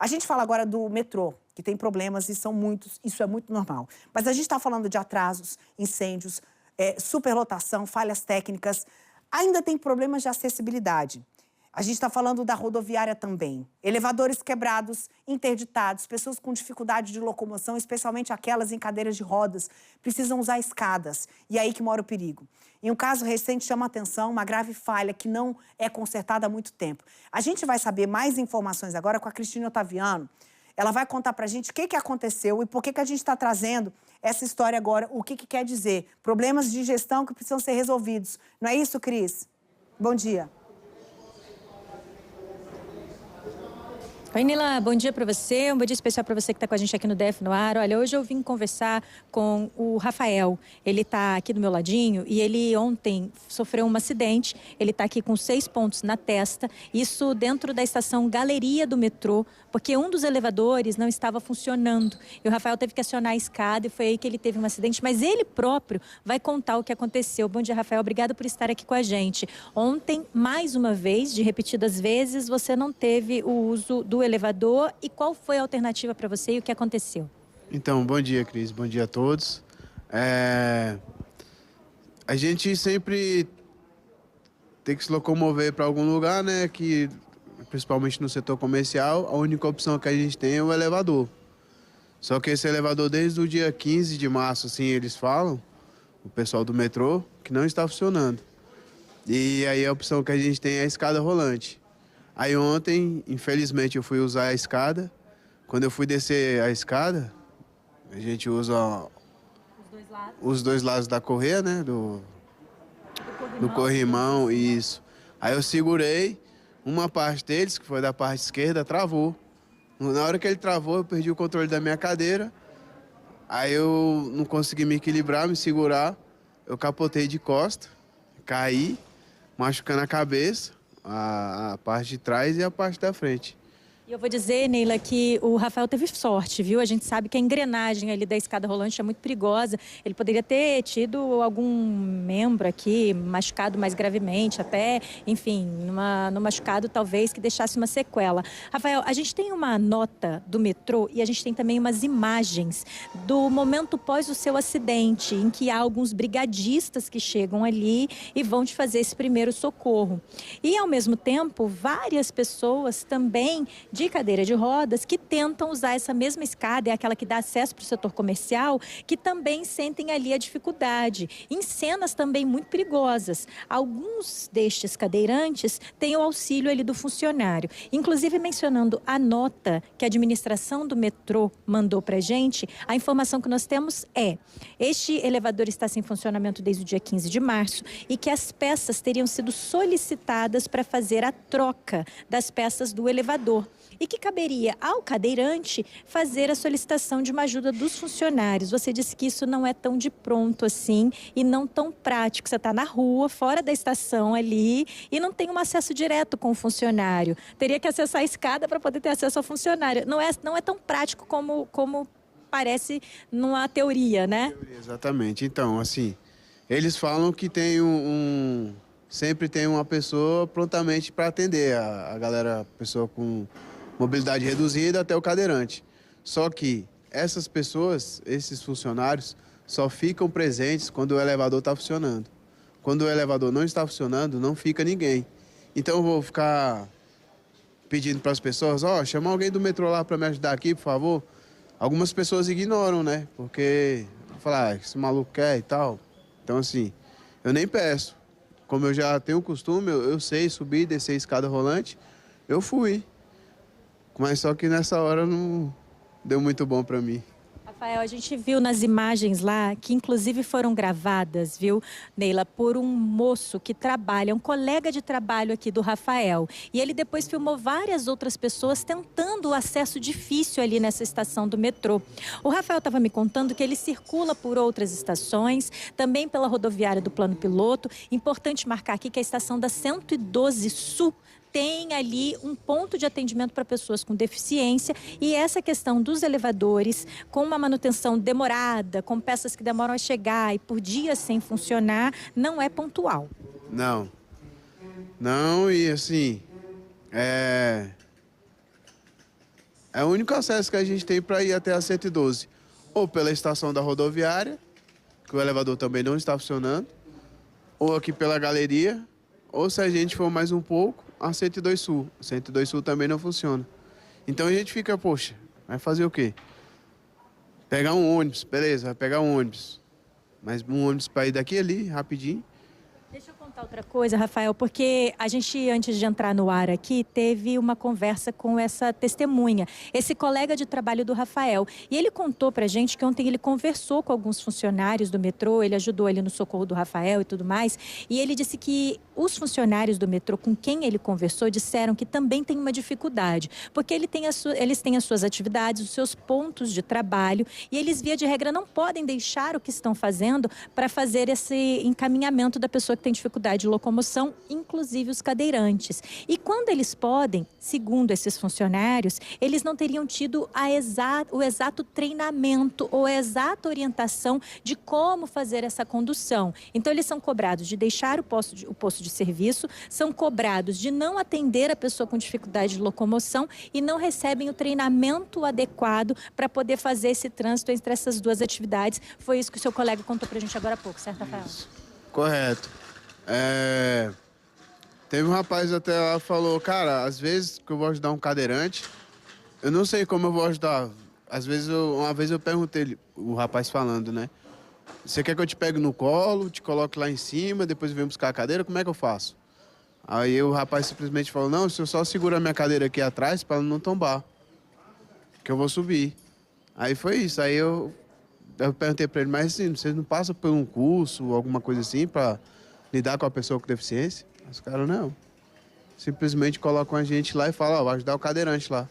A gente fala agora do metrô, que tem problemas e são muitos, isso é muito normal. Mas a gente está falando de atrasos, incêndios, superlotação, falhas técnicas. Ainda tem problemas de acessibilidade. A gente está falando da rodoviária também. Elevadores quebrados, interditados, pessoas com dificuldade de locomoção, especialmente aquelas em cadeiras de rodas, precisam usar escadas. E é aí que mora o perigo. Em um caso recente, chama a atenção uma grave falha que não é consertada há muito tempo. A gente vai saber mais informações agora com a Cristina Ottaviano. Ela vai contar pra gente o que aconteceu e por que a gente está trazendo essa história agora, o que quer dizer. Problemas de gestão que precisam ser resolvidos. Não é isso, Cris? Bom dia. Oi, Nila, bom dia para você, um bom dia especial para você que está com a gente aqui no DF no Ar. Olha, hoje eu vim conversar com o Rafael, ele está aqui do meu ladinho e ele ontem sofreu um acidente, ele está aqui com 6 pontos na testa, isso dentro da estação Galeria do metrô, porque um dos elevadores não estava funcionando e o Rafael teve que acionar a escada e foi aí que ele teve um acidente, mas ele próprio vai contar o que aconteceu. Bom dia, Rafael, obrigado por estar aqui com a gente. Ontem, mais uma vez, de repetidas vezes, você não teve o uso do elevador e qual foi a alternativa para você e o que aconteceu? Então, bom dia, Cris. Bom dia a todos. A gente sempre tem que se locomover para algum lugar, né? Que, principalmente no setor comercial, a única opção que a gente tem é o elevador. Só que esse elevador, desde o dia 15 de março, assim, eles falam, o pessoal do metrô, que não está funcionando. E aí a opção que a gente tem é a escada rolante. Aí ontem, infelizmente, eu fui usar a escada. Quando eu fui descer a escada, a gente usa os dois lados da correia, né? Do corrimão, isso. Aí eu segurei, uma parte deles, que foi da parte esquerda, travou. Na hora que ele travou, eu perdi o controle da minha cadeira. Aí eu não consegui me equilibrar, me segurar. Eu capotei de costa, caí, machucando a cabeça. A parte de trás e a parte da frente. E eu vou dizer, Neila, que o Rafael teve sorte, viu? A gente sabe que a engrenagem ali da escada rolante é muito perigosa. Ele poderia ter tido algum membro aqui machucado mais gravemente, até, enfim, no machucado talvez que deixasse uma sequela. Rafael, a gente tem uma nota do metrô e a gente tem também umas imagens do momento pós o seu acidente, em que há alguns brigadistas que chegam ali e vão te fazer esse primeiro socorro. E, ao mesmo tempo, várias pessoas também de cadeira de rodas que tentam usar essa mesma escada, é aquela que dá acesso para o setor comercial, que também sentem ali a dificuldade. Em cenas também muito perigosas. Alguns destes cadeirantes têm o auxílio ali do funcionário. Inclusive, mencionando a nota que a administração do metrô mandou para a gente, a informação que nós temos é: este elevador está sem funcionamento desde o dia 15 de março e que as peças teriam sido solicitadas para fazer a troca das peças do elevador. E que caberia ao cadeirante fazer a solicitação de uma ajuda dos funcionários. Você disse que isso não é tão de pronto assim e não tão prático. Você está na rua, fora da estação ali e não tem um acesso direto com o funcionário. Teria que acessar a escada para poder ter acesso ao funcionário. Não é tão prático como parece numa teoria, né? Exatamente. Então, assim, eles falam que tem sempre tem uma pessoa prontamente para atender a galera, pessoa com mobilidade reduzida até o cadeirante. Só que essas pessoas, esses funcionários, só ficam presentes quando o elevador está funcionando. Quando o elevador não está funcionando, não fica ninguém. Então eu vou ficar pedindo para as pessoas, chama alguém do metrô lá para me ajudar aqui, por favor. Algumas pessoas ignoram, né? Porque falar, esse maluco quer e tal. Então, assim, eu nem peço. Como eu já tenho o costume, eu sei subir e descer a escada rolante, eu fui. Mas só que nessa hora não deu muito bom para mim. Rafael, a gente viu nas imagens lá, que inclusive foram gravadas, viu, Neila, por um moço que trabalha, um colega de trabalho aqui do Rafael. E ele depois filmou várias outras pessoas tentando o acesso difícil ali nessa estação do metrô. O Rafael estava me contando que ele circula por outras estações, também pela rodoviária do Plano Piloto. Importante marcar aqui que a estação da 112 Sul tem ali um ponto de atendimento para pessoas com deficiência e essa questão dos elevadores com uma manutenção demorada, com peças que demoram a chegar e por dias sem funcionar, não é pontual. Não. Não, e assim, É o único acesso que a gente tem para ir até a 112. Ou pela estação da rodoviária, que o elevador também não está funcionando, ou aqui pela galeria, ou se a gente for mais um pouco, a 102 Sul. A 102 Sul também não funciona. Então a gente fica, poxa, vai fazer o quê? Pegar um ônibus, beleza, vai pegar um ônibus. Mas um ônibus para ir daqui ali, rapidinho. Deixa eu contar outra coisa, Rafael, porque a gente, antes de entrar no ar aqui, teve uma conversa com essa testemunha, esse colega de trabalho do Rafael. E ele contou pra gente que ontem ele conversou com alguns funcionários do metrô, ele ajudou ali no socorro do Rafael e tudo mais. E ele disse que os funcionários do metrô com quem ele conversou disseram que também tem uma dificuldade, porque eles têm as suas atividades, os seus pontos de trabalho, e eles, via de regra, não podem deixar o que estão fazendo para fazer esse encaminhamento da pessoa que tem dificuldade de locomoção, inclusive os cadeirantes. E quando eles podem, segundo esses funcionários, eles não teriam tido o exato treinamento ou a exata orientação de como fazer essa condução. Então, eles são cobrados de deixar o posto de serviço, são cobrados de não atender a pessoa com dificuldade de locomoção e não recebem o treinamento adequado para poder fazer esse trânsito entre essas duas atividades. Foi isso que o seu colega contou para a gente agora há pouco, certo, Rafael? Correto. Teve um rapaz até lá que falou, cara, às vezes que eu vou ajudar um cadeirante, eu não sei como eu vou ajudar. Às vezes, uma vez eu perguntei, o rapaz falando, né? Você quer que eu te pegue no colo, te coloque lá em cima, depois eu venho buscar a cadeira, como é que eu faço? Aí o rapaz simplesmente falou, não, se eu só seguro a minha cadeira aqui atrás para ela não tombar, que eu vou subir. Aí foi isso, aí eu perguntei para ele, mas assim, vocês não passam por um curso, alguma coisa assim, para lidar com a pessoa com deficiência? Os caras, não. Simplesmente colocam a gente lá e falam, ó, vai ajudar o cadeirante lá.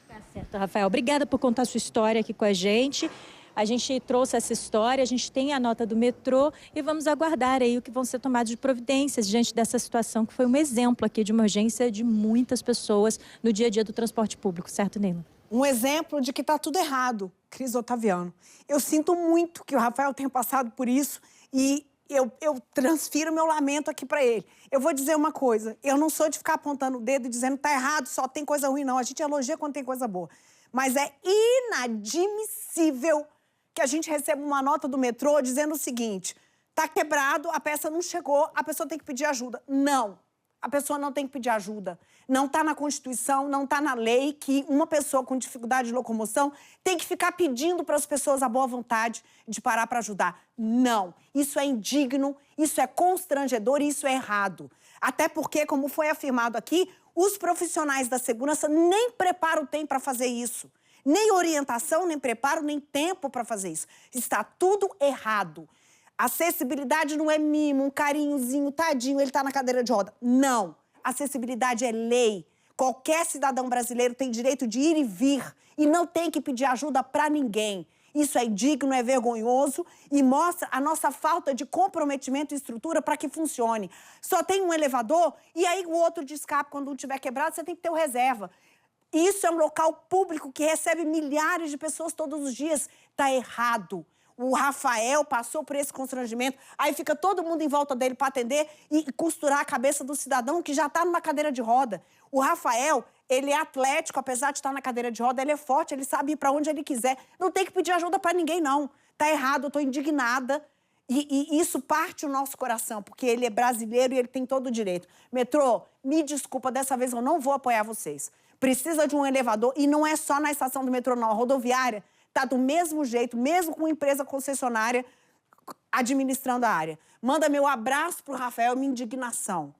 Tá certo, Rafael. Obrigada por contar a sua história aqui com a gente. A gente trouxe essa história, a gente tem a nota do metrô e vamos aguardar aí o que vão ser tomadas de providências diante dessa situação que foi um exemplo aqui de uma urgência de muitas pessoas no dia a dia do transporte público, certo, Neila? Um exemplo de que está tudo errado, Cris Otaviano. Eu sinto muito que o Rafael tenha passado por isso e eu transfiro meu lamento aqui para ele. Eu vou dizer uma coisa, eu não sou de ficar apontando o dedo e dizendo tá errado, só tem coisa ruim, não. A gente elogia quando tem coisa boa. Mas é inadmissível que a gente receba uma nota do metrô dizendo o seguinte, tá quebrado, a peça não chegou, a pessoa tem que pedir ajuda. Não, a pessoa não tem que pedir ajuda. Não está na Constituição, não está na lei que uma pessoa com dificuldade de locomoção tem que ficar pedindo para as pessoas a boa vontade de parar para ajudar. Não, isso é indigno, isso é constrangedor e isso é errado. Até porque, como foi afirmado aqui, os profissionais da segurança nem preparo têm para fazer isso. Nem orientação, nem preparo, nem tempo para fazer isso. Está tudo errado. Acessibilidade não é mimo, um carinhozinho, tadinho, ele está na cadeira de roda. Não. Acessibilidade é lei. Qualquer cidadão brasileiro tem direito de ir e vir e não tem que pedir ajuda para ninguém. Isso é indigno, é vergonhoso e mostra a nossa falta de comprometimento e estrutura para que funcione. Só tem um elevador e aí o outro de escape, quando um tiver quebrado, você tem que ter o reserva. Isso é um local público que recebe milhares de pessoas todos os dias. Está errado. O Rafael passou por esse constrangimento, aí fica todo mundo em volta dele para atender e costurar a cabeça do cidadão que já está numa cadeira de roda. O Rafael, ele é atlético, apesar de estar na cadeira de roda, ele é forte, ele sabe ir para onde ele quiser. Não tem que pedir ajuda para ninguém, não. Tá errado, eu estou indignada. E isso parte o nosso coração, porque ele é brasileiro e ele tem todo o direito. Metrô, me desculpa, dessa vez eu não vou apoiar vocês. Precisa de um elevador, e não é só na estação do metrô, não. A rodoviária está do mesmo jeito, mesmo com empresa concessionária administrando a área. Manda meu abraço pro Rafael, minha indignação.